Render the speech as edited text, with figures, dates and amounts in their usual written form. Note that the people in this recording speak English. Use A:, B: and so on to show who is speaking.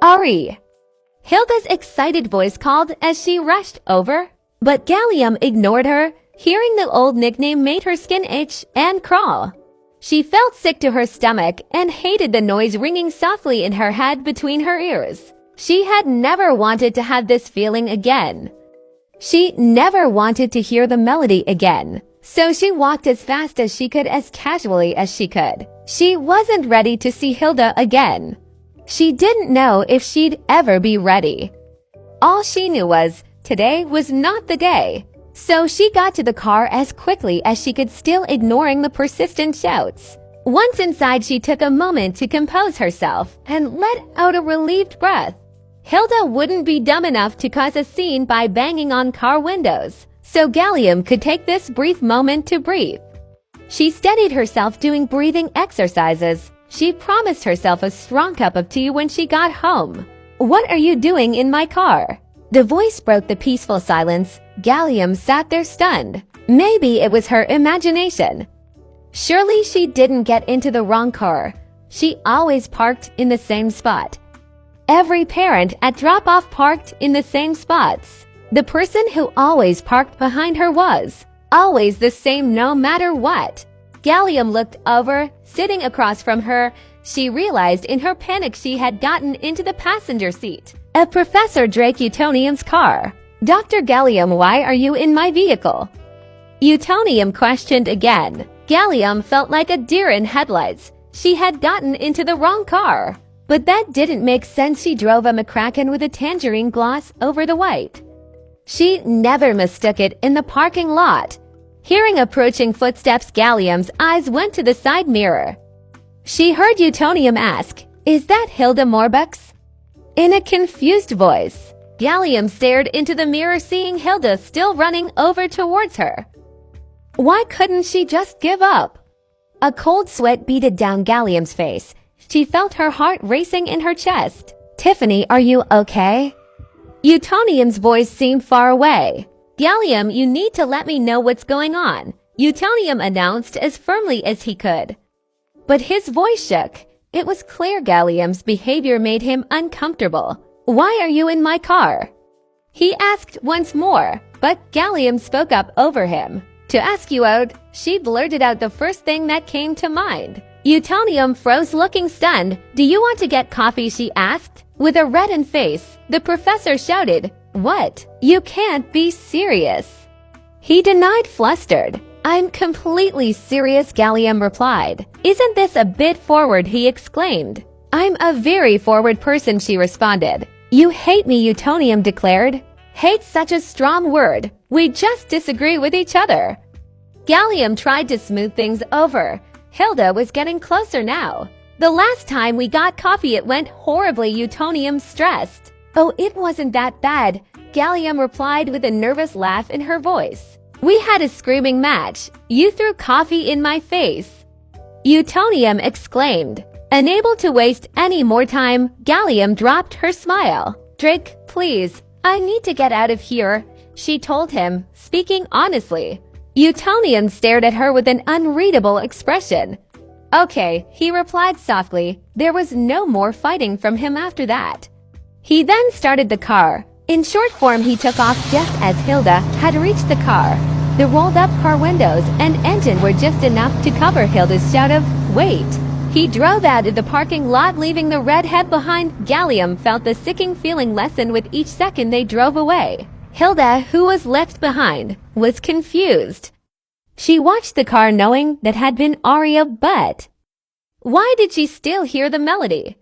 A: Ari! Hilda's excited voice called as she rushed over, but Gallium ignored her. Hearing the old nickname made her skin itch and crawl. She felt sick to her stomach and hated the noise ringing softly in her head between her ears. She had never wanted to have this feeling again. She never wanted to hear the melody again. So she walked as fast as she could, as casually as she could. She wasn't ready to see Hilda again. She didn't know if she'd ever be ready. All she knew was today was not the day. So she got to the car as quickly as she could, still ignoring the persistent shouts. Once inside, she took a moment to compose herself and let out a relieved breath. Hilda wouldn't be dumb enough to cause a scene by banging on car windows, so Gallium could take this brief moment to breathe. She steadied herself doing breathing exercises. She promised herself a strong cup of tea when she got home. "What are you doing in my car?" The voice broke the peaceful silence. Gallium sat there stunned. Maybe it was her imagination. Surely she didn't get into the wrong car. She always parked in the same spot. Every parent at drop-off parked in the same spots. The person who always parked behind her was always the same no matter what. Gallium looked over, sitting across from her. She realized in her panic she had gotten into the passenger seat of Professor Drake Utonium's car. "Dr. Gallium, why are you in my vehicle?" Utonium questioned again. Gallium felt like a deer in headlights. She had gotten into the wrong car. But that didn't make sense. She drove a McCracken with a tangerine gloss over the white. She never mistook it in the parking lot. Hearing approaching footsteps, Gallium's eyes went to the side mirror. She heard Utonium ask, "Is that Hilda Morbux?" In a confused voice. Gallium stared into the mirror, seeing Hilda still running over towards her. Why couldn't she just give up? A cold sweat beaded down Gallium's face. She felt her heart racing in her chest. "Tiffany, are you okay?" Utonium's voice seemed far away. "Gallium, you need to let me know what's going on," Utonium announced as firmly as he could. But his voice shook. It was clear Gallium's behavior made him uncomfortable. "Why are you in my car?" he asked once more, but Gallium spoke up over him. "To ask you out," she blurted out the first thing that came to mind. Utonium froze, looking stunned. "Do you want to get coffee?" she asked. With a reddened face, the professor shouted, "What? You can't be serious." He denied, flustered. "I'm completely serious," Gallium replied. "Isn't this a bit forward?" he exclaimed. "I'm a very forward person," she responded. "You hate me," Utonium declared. "Hate's such a strong word. We just disagree with each other." Gallium tried to smooth things over. Hilda was getting closer now. "The last time we got coffee it went horribly," Utonium stressed. "Oh, it wasn't that bad," Gallium replied with a nervous laugh in her voice. "We had a screaming match. You threw coffee in my face," Utonium exclaimed. Unable to waste any more time, Gallium dropped her smile. "Drake, please, I need to get out of here," she told him, speaking honestly. Utonium stared at her with an unreadable expression. "Okay," he replied softly. There was no more fighting from him after that. He then started the car. In short form, he took off just as Hilda had reached the car. The rolled-up car windows and engine were just enough to cover Hilda's shout of, "Wait!" He drove out of the parking lot, leaving the redhead behind. Gallium felt the sicking feeling lessen with each second they drove away. Hilda, who was left behind, was confused. She watched the car knowing that had been Aria, but why did she still hear the melody?